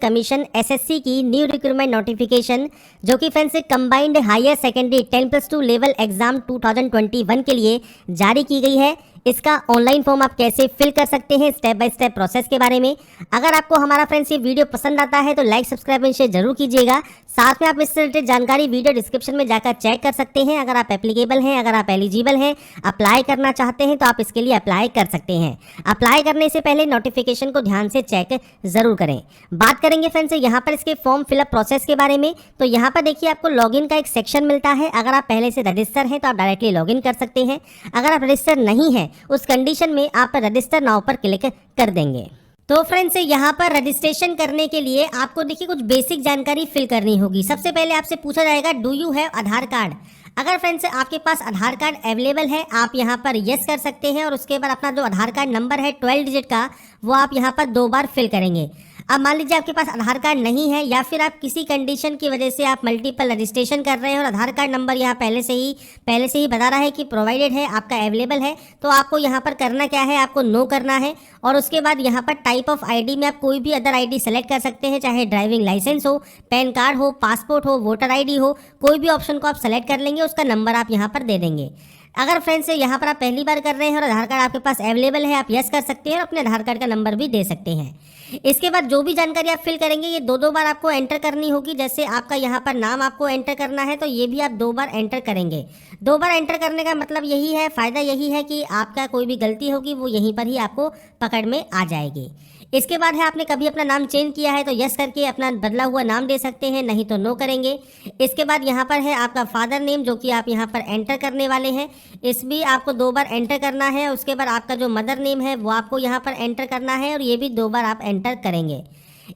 Commission SSC की new recruitment notification जो कि friends combined higher secondary 10+2 level exam 2021 के लिए जारी की गई है। इसका ऑनलाइन फॉर्म आप कैसे फिल कर सकते हैं, स्टेप बाय स्टेप प्रोसेस के बारे में। अगर आपको हमारा फ्रेंड्स ये वीडियो पसंद आता है तो लाइक सब्सक्राइब शेयर जरूर कीजिएगा। साथ में आप इससे रिलेटेड जानकारी वीडियो डिस्क्रिप्शन में जाकर चेक कर सकते हैं। अगर आप एप्लीकेबल हैं, अगर आप एलिजिबल हैं, अप्लाई करना चाहते हैं तो आप इसके लिए अप्लाई कर सकते हैं। अप्लाई करने से पहले नोटिफिकेशन को ध्यान से चेक जरूर करें। बात करेंगे फ्रेंड्स यहाँ पर इसके फॉर्म फिलअप प्रोसेस के बारे में। तो यहाँ पर देखिए आपको लॉगिन का एक सेक्शन मिलता है। अगर आप पहले से रजिस्टर हैं तो आप डायरेक्टली लॉगिन कर सकते हैं। अगर आप रजिस्टर नहीं हैं उस कंडीशन में आप रजिस्टर नाउ पर क्लिक कर देंगे। तो फ्रेंड्स यहाँ पर रजिस्ट्रेशन करने के लिए आपको देखिए कुछ बेसिक जानकारी फिल करनी होगी। सबसे पहले आपसे पूछा जाएगा do you have Aadhaar card. अगर फ्रेंड्स आपके पास आधार कार्ड अवेलेबल है आप यहाँ पर यस कर सकते हैं और उसके बाद अपना जो आधार कार्ड नंबर है 12 डिजिट का वो आप यहाँ पर 2 बार फिल करेंगे। अब मान लीजिए आपके पास आधार कार्ड नहीं है या फिर आप किसी कंडीशन की वजह से आप मल्टीपल रजिस्ट्रेशन कर रहे हैं और आधार कार्ड नंबर यहाँ पहले से ही बता रहा है कि प्रोवाइडेड है, आपका अवेलेबल है, तो आपको यहाँ पर करना क्या है, आपको नो करना है। और उसके बाद यहाँ पर टाइप ऑफ आईडी में आप कोई भी अदर आईडी सेलेक्ट कर सकते हैं, चाहे ड्राइविंग लाइसेंस हो, पैन कार्ड हो, पासपोर्ट हो, वोटर आईडी हो, कोई भी ऑप्शन को आप सेलेक्ट कर लेंगे, उसका नंबर आप यहाँ पर दे देंगे। अगर फ्रेंड्स यहाँ पर आप पहली बार कर रहे हैं और आधार कार्ड आपके पास अवेलेबल है आप यस कर सकते हैं और अपने आधार कार्ड का नंबर भी दे सकते हैं। इसके बाद जो भी जानकारी आप फिल करेंगे ये 2 बार आपको एंटर करनी होगी। जैसे आपका यहाँ पर नाम आपको एंटर करना है तो ये भी आप 2 बार एंटर करेंगे। 2 बार एंटर करने का मतलब यही है, फ़ायदा यही है कि आपका कोई भी गलती होगी वो यहीं पर ही आपको पकड़ में आ जाएगी। इसके बाद है आपने कभी अपना नाम चेंज किया है तो यस करके अपना बदला हुआ नाम दे सकते हैं, नहीं तो नो करेंगे। इसके बाद यहाँ पर है आपका फादर नेम जो कि आप यहाँ पर एंटर करने वाले हैं, इस भी आपको 2 बार एंटर करना है। उसके बाद आपका जो मदर नेम है वो आपको यहाँ पर एंटर करना है और ये भी 2 बार आप एंटर करेंगे।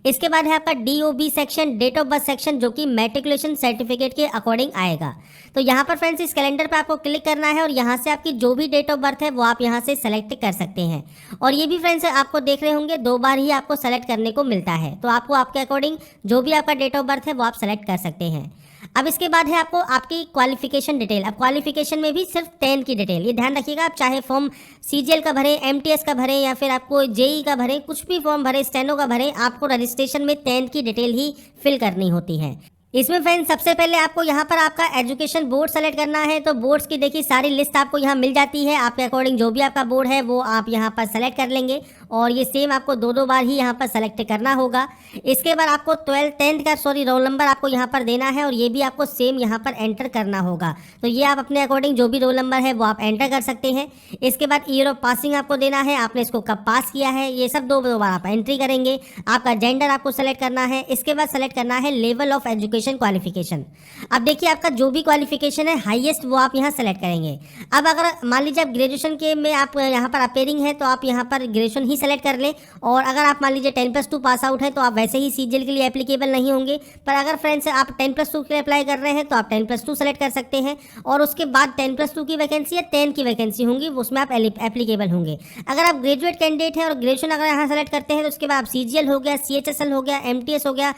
इसके बाद है आपका DOB section, date of birth section, जो कि मैट्रिकुलेशन सर्टिफिकेट के अकॉर्डिंग आएगा। तो यहाँ पर फ्रेंड्स इस कैलेंडर पे आपको क्लिक करना है और यहाँ से आपकी जो भी डेट ऑफ बर्थ है वो आप यहाँ से सेलेक्ट कर सकते हैं। और ये भी फ्रेंड्स आपको देख रहे होंगे 2 बार ही आपको सेलेक्ट करने को मिलता है, तो आपको आपके अकॉर्डिंग जो भी आपका डेट ऑफ बर्थ है वो आप सेलेक्ट कर सकते हैं। अब इसके बाद है आपको आपकी क्वालिफिकेशन डिटेल। अब क्वालिफिकेशन में भी सिर्फ 10 की डिटेल, ये ध्यान रखिएगा। आप चाहे फॉर्म CGL का भरें, MTS का भरें या फिर आपको JEE का भरें, कुछ भी फॉर्म भरें, स्टेनो का भरें, आपको रजिस्ट्रेशन में 10 की डिटेल ही फिल करनी होती है। इसमें फ्रेंड्स सबसे पहले आपको यहाँ पर आपका एजुकेशन बोर्ड सेलेक्ट करना है। तो बोर्ड्स की देखिए सारी लिस्ट आपको यहाँ मिल जाती है। आपके अकॉर्डिंग जो भी आपका बोर्ड है वो आप यहाँ पर सेलेक्ट कर लेंगे और ये सेम आपको 2 बार ही यहाँ पर सेलेक्ट करना होगा। इसके बाद आपको 10th का रोल नंबर आपको यहाँ पर देना है और ये भी आपको सेम यहाँ पर एंटर करना होगा। तो ये आप अपने अकॉर्डिंग जो भी रोल नंबर है वो आप एंटर कर सकते हैं। इसके बाद ईयर ऑफ पासिंग आपको देना है, आपने इसको कब पास किया है, ये सब 2 बार आप एंट्री करेंगे। आपका जेंडर आपको सेलेक्ट करना है। इसके बाद सेलेक्ट करना है लेवल ऑफ एजुकेशन क्वालिफिकेशन। अब देखिए आपका जो भी क्वालिफिकेशन है हाईएस्ट वो आप यहाँ सेलेक्ट करेंगे। अब अगर मान लीजिए आप ग्रेजुएशन के में आप यहाँ पर अपेयरिंग है तो आप यहाँ पर ग्रेजुएशन ही सेलेक्ट कर लें। और अगर आप मान लीजिए 10+2 पास आउट है तो आप वैसे ही CGL के लिए एप्लीकेबल नहीं होंगे। पर अगर फ्रेंड्स आप 10+2 के लिए अप्लाई कर रहे हैं तो आप 10+2 सेलेक्ट कर सकते हैं और उसके बाद 10+2 की वैकेंसी या 10 की वैकेंसी होंगी उसमें आप एप्लीकेबल होंगे। अगर आप ग्रेजुएट कैंडिडेट हैं और ग्रेजुएशन अगर यहाँ सेलेक्ट करते हैं तो उसके बाद आप CGL हो गया, CHSL हो गया, MTS हो गया,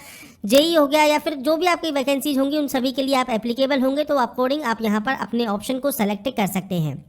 JEE हो गया या फिर जो भी आपकी वैकेंसीज होंगी उन सभी के लिए आप एप्लीकेबल होंगे। तो अकॉर्डिंग आप यहाँ पर अपने ऑप्शन को सेलेक्ट कर सकते हैं।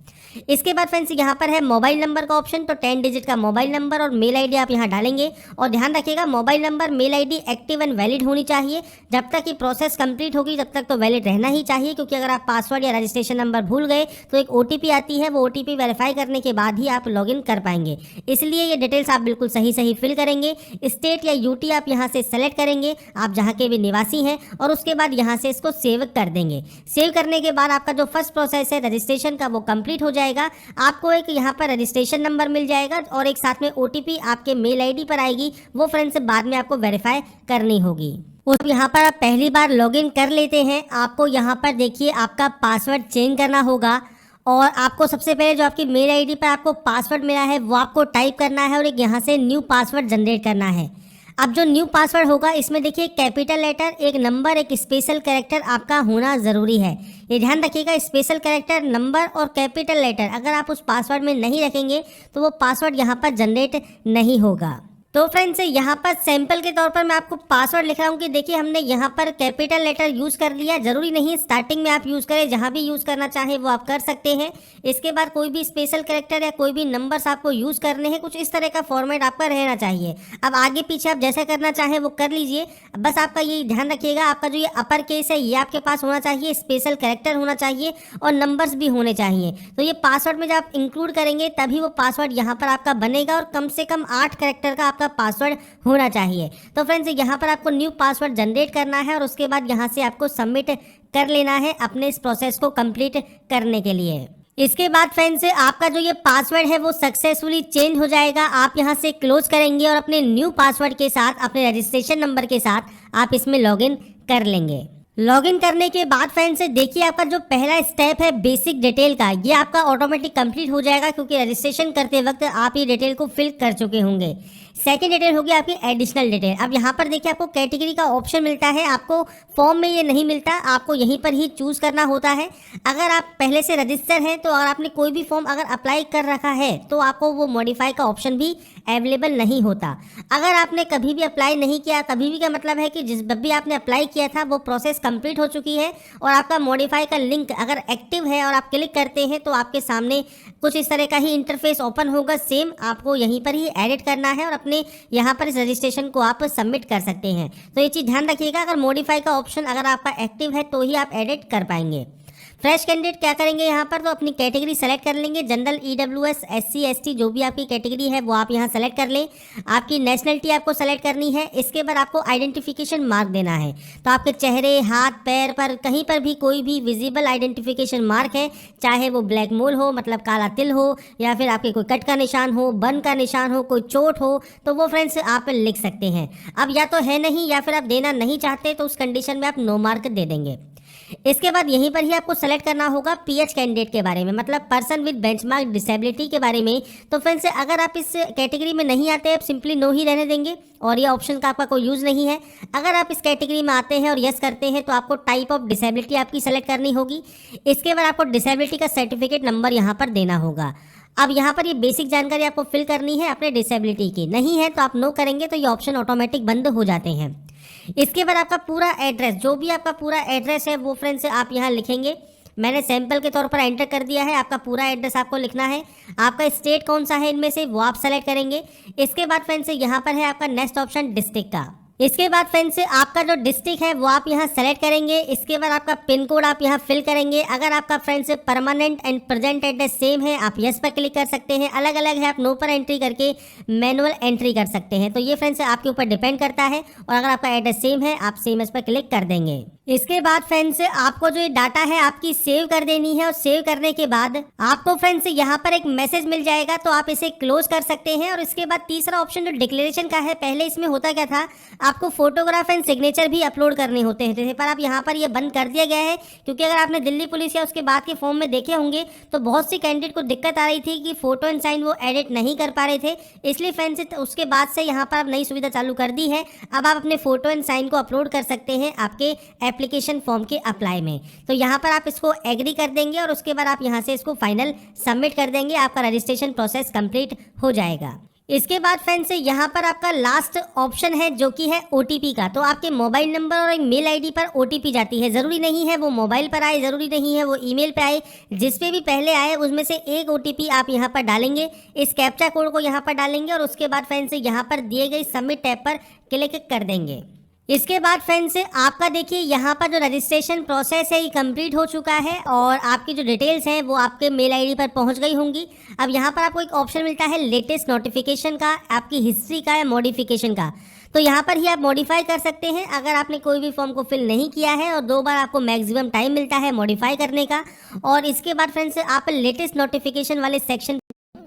इसके बाद फ्रेंड्स यहाँ पर है मोबाइल नंबर का ऑप्शन। तो 10 डिजिट का मोबाइल नंबर और मेल आईडी आप यहाँ डालेंगे और ध्यान रखिएगा mobile number mail ID active and valid होनी चाहिए। जब तक कि प्रोसेस कंप्लीट होगी तब तक तो वैलिड रहना ही चाहिए, क्योंकि अगर आप पासवर्ड या रजिस्ट्रेशन नंबर भूल गए तो एक OTP आती है, वो OTP वेरीफाई करने के बाद ही आप लॉगिन कर पाएंगे। इसलिए ये डिटेल्स आप बिल्कुल सही फिल करेंगे। स्टेट या UT आप यहाँ से सेलेक्ट करेंगे, आप जहाँ के भी निवासी हैं, और उसके बाद यहाँ से इसको सेव कर देंगे। सेव करने के बाद आपका जो फर्स्ट प्रोसेस है रजिस्ट्रेशन का वो कंप्लीट हो जाएगा। आपको एक यहाँ पर रजिस्ट्रेशन नंबर मिल जाएगा और एक साथ में OTP आपके मेल आईडी पर आएगी, वो फ्रेंड्स बाद में आपको वेरीफाई करनी होगी। और यहाँ पर आप पहली बार लॉगिन कर लेते हैं, आपको यहाँ पर देखिए आपका पासवर्ड चेंज करना होगा और आपको सबसे पहले जो आपकी मेल आईडी पर आपको पासवर्ड मिला है वो आपको टाइप करना है और एक यहाँ से न्यू पासवर्ड जनरेट करना है। अब जो न्यू पासवर्ड होगा इसमें देखिए कैपिटल लेटर, एक नंबर, एक स्पेशल कैरेक्टर आपका होना ज़रूरी है। ये ध्यान रखिएगा, स्पेशल कैरेक्टर, नंबर और कैपिटल लेटर अगर आप उस पासवर्ड में नहीं रखेंगे तो वो पासवर्ड यहाँ पर जनरेट नहीं होगा। तो फ्रेंड्स यहाँ पर सैंपल के तौर पर मैं आपको पासवर्ड लिख रहा हूँ कि देखिए हमने यहाँ पर कैपिटल लेटर यूज़ कर लिया। ज़रूरी नहीं स्टार्टिंग में आप यूज़ करें, जहाँ भी यूज़ करना चाहें वो आप कर सकते हैं। इसके बाद कोई भी स्पेशल कैरेक्टर या कोई भी नंबर्स आपको यूज़ करने हैं, कुछ इस तरह का फॉर्मेट आपका रहना चाहिए। अब आगे पीछे आप जैसा करना चाहें वो कर लीजिए, बस आपका ये ध्यान रखिएगा आपका जो ये अपर केस है ये आपके पास होना चाहिए, स्पेशल कैरेक्टर होना चाहिए और नंबर्स भी होने चाहिए। तो ये पासवर्ड में जब आप इंक्लूड करेंगे तभी वो पासवर्ड यहाँ पर आपका बनेगा और कम से कम 8 कैरेक्टर का आपका पासवर्ड होना चाहिए। तो फ्रेंड्स यहाँ पर आपको न्यू पासवर्ड जनरेट करना है और उसके बाद यहाँ से आपको सबमिट कर लेना है अपने इस प्रोसेस को कंप्लीट करने के लिए। इसके बाद फ्रेंड्स आपका जो ये पासवर्ड है वो सक्सेसफुली चेंज हो जाएगा। आप यहाँ से क्लोज करेंगे और अपने न्यू पासवर्ड के साथ, अपने रजिस्ट्रेशन नंबर के साथ आप इसमें लॉगिन कर लेंगे। लॉगिन करने के बाद फ्रेंड्स देखिए आपका जो पहला स्टेप है बेसिक डिटेल का, ये आपका ऑटोमेटिक कंप्लीट हो जाएगा क्योंकि रजिस्ट्रेशन करते वक्त आप ये डिटेल को फिल कर चुके होंगे। सेकंड डिटेल होगी आपकी एडिशनल डिटेल। अब यहाँ पर देखिए आपको कैटेगरी का ऑप्शन मिलता है, आपको फॉर्म में ये नहीं मिलता, आपको यहीं पर ही चूज करना होता है। अगर आप पहले से रजिस्टर हैं तो अगर आपने कोई भी फॉर्म अगर अप्लाई कर रखा है तो आपको वो मॉडिफाई का ऑप्शन भी अवेलेबल नहीं होता। अगर आपने कभी भी अप्लाई नहीं किया, कभी भी का मतलब है कि जब भी आपने अप्लाई किया था वो प्रोसेस कंप्लीट हो चुकी है और आपका मॉडिफाई का लिंक अगर एक्टिव है और आप क्लिक करते हैं तो आपके सामने कुछ इस तरह का ही इंटरफेस ओपन होगा। सेम आपको यहीं पर ही एडिट करना है और अपने यहाँ पर इस रजिस्ट्रेशन को आप सबमिट कर सकते हैं। तो ये चीज़ ध्यान रखिएगा, अगर मॉडिफाई का ऑप्शन अगर आपका एक्टिव है तो ही आप एडिट कर पाएंगे। फ्रेश कैंडिडेट क्या करेंगे यहाँ पर, तो अपनी कैटेगरी सेलेक्ट कर लेंगे। जनरल, ईडब्ल्यूएस, एससी, एसटी जो भी आपकी कैटेगरी है वो आप यहाँ सेलेक्ट कर लें। आपकी नेशनलिटी आपको सेलेक्ट करनी है। इसके बाद आपको आइडेंटिफिकेशन मार्क देना है। तो आपके चेहरे, हाथ, पैर पर कहीं पर भी कोई भी विजिबल आइडेंटिफिकेशन मार्क है, चाहे वो ब्लैक मोल हो मतलब काला तिल हो या फिर आपके कोई कट का निशान हो, बर्न का निशान हो, कोई चोट हो, तो वो फ्रेंड्स आप लिख सकते हैं। अब या तो है नहीं या फिर आप देना नहीं चाहते तो उस कंडीशन में आप नो मार्क दे देंगे। इसके बाद यहीं पर ही आपको सेलेक्ट करना होगा पीएच कैंडिडेट के बारे में, मतलब पर्सन विद बेंचमार्क डिसेबिलिटी के बारे में। तो फ्रेंड्स अगर आप इस कैटेगरी में नहीं आते आप सिंपली नो ही रहने देंगे और ये ऑप्शन का आपका कोई यूज़ नहीं है। अगर आप इस कैटेगरी में आते हैं और यस करते हैं तो आपको टाइप ऑफ डिसेबिलिटी आपकी सेलेक्ट करनी होगी। इसके बाद आपको डिसेबिलिटी का सर्टिफिकेट नंबर यहाँ पर देना होगा। अब यहाँ पर ये बेसिक जानकारी आपको फिल करनी है अपने डिसेबिलिटी की, नहीं है तो आप नो करेंगे तो ये ऑप्शन ऑटोमेटिक बंद हो जाते हैं। इसके बाद आपका पूरा एड्रेस, जो भी आपका पूरा एड्रेस है वो फ्रेंड्स आप यहाँ लिखेंगे। मैंने सैंपल के तौर पर एंटर कर दिया है, आपका पूरा एड्रेस आपको लिखना है। आपका स्टेट कौन सा है इनमें से वो आप सेलेक्ट करेंगे। इसके बाद फ्रेंड्स यहाँ पर है आपका नेक्स्ट ऑप्शन डिस्ट्रिक्ट का। इसके बाद फ्रेंड्स आपका जो डिस्ट्रिक्ट है वो आप यहाँ सेलेक्ट करेंगे। इसके बाद आपका पिन कोड आप यहाँ फिल करेंगे। अगर आपका friends permanent and present address same है आप यस पर क्लिक कर सकते हैं, अलग अलग है आप नो पर एंट्री करके मैनुअल एंट्री कर सकते हैं। तो ये फ्रेंड्स आपके ऊपर डिपेंड करता है और अगर आपका एड्रेस सेम है आप सेम इस पर क्लिक कर देंगे। इसके बाद फ्रेंड्स आपको जो ये डाटा है आपकी सेव कर देनी है और सेव करने के बाद आपको फ्रेंड्स यहाँ पर एक मैसेज मिल जाएगा तो आप इसे क्लोज कर सकते हैं। और इसके बाद तीसरा ऑप्शन जो डिक्लेरेशन का है, पहले इसमें होता क्या था आपको फोटोग्राफ एंड सिग्नेचर भी अपलोड करने होते हैं, पर अब यहाँ पर ये बंद कर दिया गया है क्योंकि अगर आपने दिल्ली पुलिस या उसके बाद के फॉर्म में देखे होंगे तो बहुत सी कैंडिडेट को दिक्कत आ रही थी कि फोटो एंड साइन वो एडिट नहीं कर पा रहे थे। इसलिए फ्रेंड्स उसके बाद से यहाँ पर अब नई सुविधा चालू कर दी है, अब आप अपने फोटो एंड साइन को अपलोड कर सकते हैं आपके एप्लीकेशन फॉर्म के अप्लाई में। तो यहाँ पर आप इसको एग्री कर देंगे और उसके बाद आप यहाँ से इसको फाइनल सबमिट कर देंगे, आपका रजिस्ट्रेशन प्रोसेस कंप्लीट हो जाएगा। इसके बाद फ्रेंड्स यहाँ पर आपका लास्ट ऑप्शन है जो कि है ओटीपी का। तो आपके मोबाइल नंबर और मेल आईडी पर ओटीपी जाती है, ज़रूरी नहीं है वो मोबाइल पर आए, ज़रूरी नहीं है वो ईमेल पे आए, जिस पे भी पहले आए उसमें से एक ओटीपी आप यहाँ पर डालेंगे। इस कैप्चा कोड को यहाँ पर डालेंगे और उसके बाद फ्रेंड्स यहाँ पर दिए गए सबमिट टैब पर क्लिक कर देंगे। इसके बाद फ्रेंड्स आपका देखिए यहाँ पर जो रजिस्ट्रेशन प्रोसेस है ये कंप्लीट हो चुका है और आपकी जो डिटेल्स हैं वो आपके मेल आईडी पर पहुँच गई होंगी। अब यहाँ पर आपको एक ऑप्शन मिलता है लेटेस्ट नोटिफिकेशन का, आपकी हिस्ट्री का या मॉडिफिकेशन का। तो यहाँ पर ही आप मॉडिफाई कर सकते हैं अगर आपने कोई भी फॉर्म को फिल नहीं किया है और 2 बार आपको मैक्सिमम टाइम मिलता है मॉडिफाई करने का। और इसके बाद फ्रेंड्स आप लेटेस्ट नोटिफिकेशन वाले सेक्शन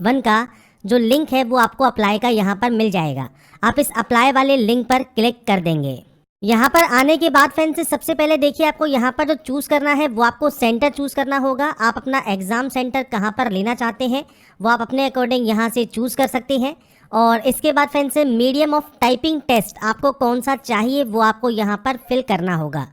1 का जो लिंक है वो आपको अप्लाई का यहाँ पर मिल जाएगा। आप इस अप्लाई वाले लिंक पर क्लिक कर देंगे। यहाँ पर आने के बाद फ्रेंड्स सबसे पहले देखिए आपको यहाँ पर जो चूज़ करना है वो आपको सेंटर चूज़ करना होगा। आप अपना एग्ज़ाम सेंटर कहाँ पर लेना चाहते हैं वो आप अपने अकॉर्डिंग यहाँ से चूज़ कर सकते हैं। और इसके बाद friends medium of typing test आपको कौन सा चाहिए वो आपको यहाँ पर फिल करना होगा।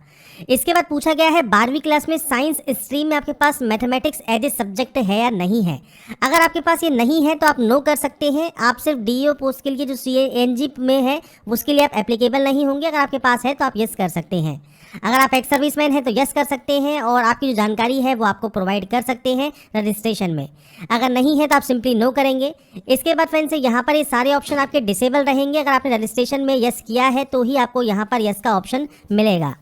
इसके बाद पूछा गया है 12वीं क्लास में साइंस स्ट्रीम में आपके पास मैथमेटिक्स एज ए सब्जेक्ट है या नहीं है। अगर आपके पास ये नहीं है तो आप नो कर सकते हैं। आप सिर्फ डीईओ पोस्ट के लिए जो CNG में है उसके लिए आप एप्लीकेबल नहीं होंगे। अगर आपके पास है तो आप यस कर सकते हैं। अगर आप एक्स सर्विसमैन हैं तो यस कर सकते हैं और आपकी जो जानकारी है वो आपको प्रोवाइड कर सकते हैं रजिस्ट्रेशन में। अगर नहीं है तो आप सिंपली नो करेंगे। इसके बाद फ्रेंड्स यहाँ पर ये सारे ऑप्शन आपके डिसेबल रहेंगे। अगर आपने रजिस्ट्रेशन में यस किया है तो ही आपको यहाँ पर यस का ऑप्शन मिलेगा।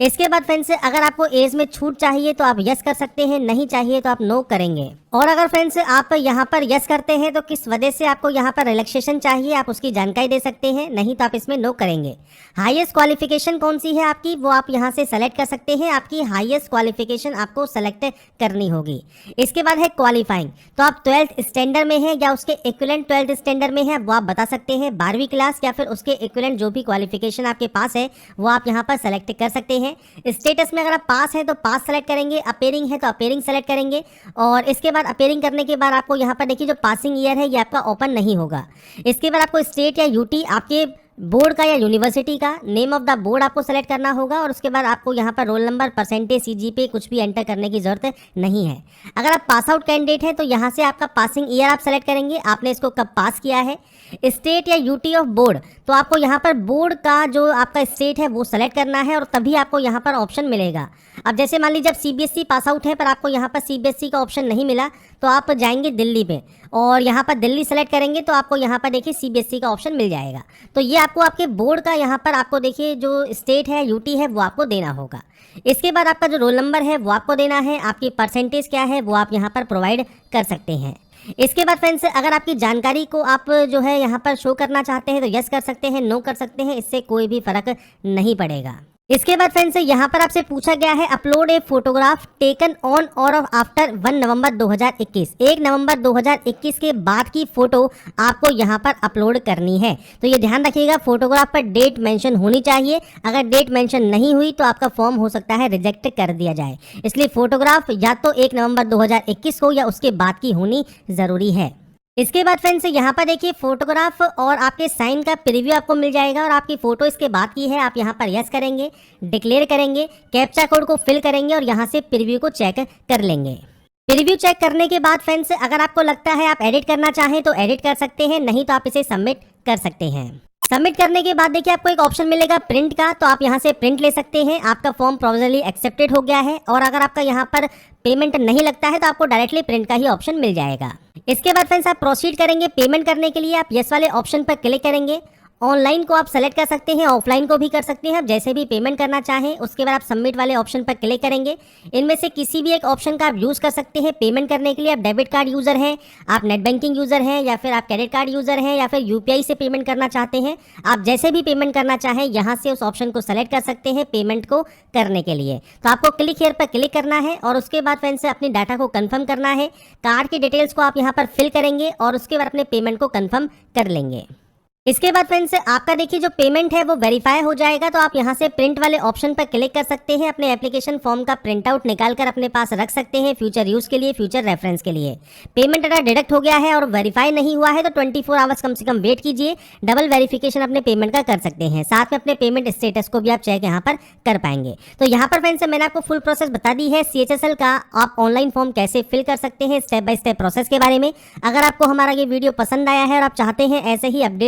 इसके बाद फ्रेंड्स अगर आपको एज में छूट चाहिए तो आप यस कर सकते हैं, नहीं चाहिए तो आप नो करेंगे। और अगर फ्रेंड्स आप यहाँ पर यस करते हैं तो किस वजह से आपको यहाँ पर रिलैक्सेशन चाहिए आप उसकी जानकारी दे सकते हैं, नहीं तो आप इसमें नो करेंगे। हाईएस्ट क्वालिफिकेशन कौन सी है आपकी वो आप यहाँ से सेलेक्ट कर सकते हैं। आपकी हाईएस्ट क्वालिफिकेशन आपको सेलेक्ट करनी होगी। इसके बाद है क्वालिफाइंग, तो आप 12th स्टैंडर्ड में है या उसके इक्विवेलेंट 12th स्टैंडर्ड में है वो आप बता सकते हैं। 12वीं क्लास या फिर उसके इक्विवेलेंट जो भी क्वालिफिकेशन आपके पास है वो आप यहाँ पर सेलेक्ट कर सकते हैं। स्टेटस में अगर आप पास है तो पास सेलेक्ट करेंगे, अपेयरिंग है तो अपेयरिंग सेलेक्ट करेंगे। और इसके बाद अपेयरिंग करने के बाद आपको यहाँ पर देखिए जो पासिंग ईयर है ये आपका ओपन नहीं होगा। इसके बाद आपको स्टेट या यूटी आपके बोर्ड का या यूनिवर्सिटी का नेम ऑफ द बोर्ड आपको सेलेक्ट करना होगा। और उसके बाद आपको यहाँ पर रोल नंबर, परसेंटेज, CGPA कुछ भी एंटर करने की जरूरत नहीं है। अगर आप पास आउट कैंडिडेट हैं तो यहाँ से आपका पासिंग ईयर आप सेलेक्ट करेंगे, आपने इसको कब पास किया है। स्टेट या यूटी ऑफ बोर्ड, तो आपको यहाँ पर बोर्ड का जो आपका स्टेट है वो सेलेक्ट करना है और तभी आपको यहाँ पर ऑप्शन मिलेगा। अब जैसे मान लीजिए जब CBSE पास आउट है पर आपको यहाँ पर CBSE का ऑप्शन नहीं मिला तो आप जाएंगे दिल्ली पे और यहाँ पर दिल्ली सेलेक्ट करेंगे तो आपको यहाँ पर देखिए CBSE का ऑप्शन मिल जाएगा। तो ये आपको आपके बोर्ड का यहाँ पर आपको देखिए जो स्टेट है यूटी है वो आपको देना होगा। इसके बाद आपका जो रोल नंबर है वो आपको देना है, आपकी परसेंटेज क्या है वो आप यहाँ पर प्रोवाइड कर सकते हैं। इसके बाद फ्रेंड्स अगर आपकी जानकारी को आप जो है यहाँ पर शो करना चाहते हैं तो यस कर सकते हैं, नो कर सकते हैं, इससे कोई भी फर्क नहीं पड़ेगा। इसके बाद फ्रेंड्स यहाँ पर आपसे पूछा गया है upload a photograph taken on और आफ्टर 1 नवंबर 2021। 1 नवंबर 2021 के बाद की फोटो आपको यहाँ पर अपलोड करनी है। तो ये ध्यान रखिएगा फोटोग्राफ पर डेट मेंशन होनी चाहिए। अगर डेट मेंशन नहीं हुई तो आपका फॉर्म हो सकता है रिजेक्ट कर दिया जाए। इसलिए फोटोग्राफ या तो 1 नवंबर 2021 हो या उसके बाद की होनी जरूरी है। इसके बाद फ्रेंड्स यहाँ पर देखिए फोटोग्राफ और आपके साइन का प्रीव्यू आपको मिल जाएगा और आपकी फोटो इसके बाद की है। आप यहाँ पर यस करेंगे, डिक्लेयर करेंगे, कैप्चा कोड को फिल करेंगे और यहाँ से प्रीव्यू को चेक कर लेंगे। प्रीव्यू चेक करने के बाद फ्रेंड्स अगर आपको लगता है आप एडिट करना चाहें तो एडिट कर सकते हैं, नहीं तो आप इसे सबमिट कर सकते हैं। सबमिट करने के बाद देखिए आपको एक ऑप्शन मिलेगा प्रिंट का, तो आप यहाँ से प्रिंट ले सकते हैं। आपका फॉर्म प्रोविजनली एक्सेप्टेड हो गया है। और अगर आपका यहाँ पर पेमेंट नहीं लगता है तो आपको डायरेक्टली प्रिंट का ही ऑप्शन मिल जाएगा। इसके बाद फ्रेंड्स आप प्रोसीड करेंगे पेमेंट करने के लिए। आप यस वाले ऑप्शन पर क्लिक करेंगे। ऑनलाइन को आप सेलेक्ट कर सकते हैं, ऑफलाइन को भी कर सकते हैं, आप जैसे भी पेमेंट करना चाहें। उसके बाद आप सबमिट वाले ऑप्शन पर क्लिक करेंगे। इनमें से किसी भी एक ऑप्शन का आप यूज़ कर सकते हैं पेमेंट करने के लिए। आप डेबिट कार्ड यूज़र हैं, आप नेट बैंकिंग यूज़र हैं, या फिर आप क्रेडिट कार्ड यूज़र हैं, या फिर UPI से पेमेंट करना चाहते हैं। आप जैसे भी पेमेंट करना चाहें यहाँ से उस ऑप्शन को सेलेक्ट कर सकते हैं पेमेंट को करने के लिए। तो आपको क्लिक हियर पर क्लिक करना है और उसके बाद फ्रेंड्स से अपनी डाटा को कन्फर्म करना है। कार्ड की डिटेल्स को आप यहाँ पर फिल करेंगे और उसके बाद अपने पेमेंट को कन्फर्म कर लेंगे। इसके बाद फ्रेंड्स आपका देखिए जो पेमेंट है वो वेरीफाई हो जाएगा। तो आप यहाँ से प्रिंट वाले ऑप्शन पर क्लिक कर सकते हैं। अपने एप्लीकेशन फॉर्म का प्रिंट आउट निकाल कर अपने पास रख सकते हैं फ्यूचर यूज के लिए, फ्यूचर रेफरेंस के लिए। पेमेंट अगर डिडक्ट हो गया है और वेरीफाई नहीं हुआ है तो 24 आवर्स कम से कम वेट कीजिए। डबल वेरिफिकेशन अपने पेमेंट का कर सकते हैं। साथ में अपने पेमेंट स्टेटस को भी आप चेक यहाँ पर कर पाएंगे। तो यहाँ पर फ्रेंड्स मैंने आपको फुल प्रोसेस बता दी है CHSL का आप ऑनलाइन फॉर्म कैसे फिल कर सकते हैं, स्टेप बाय स्टेप प्रोसेस के बारे में। अगर आपको हमारा ये वीडियो पसंद आया है और आप चाहते हैं ऐसे ही अपडेट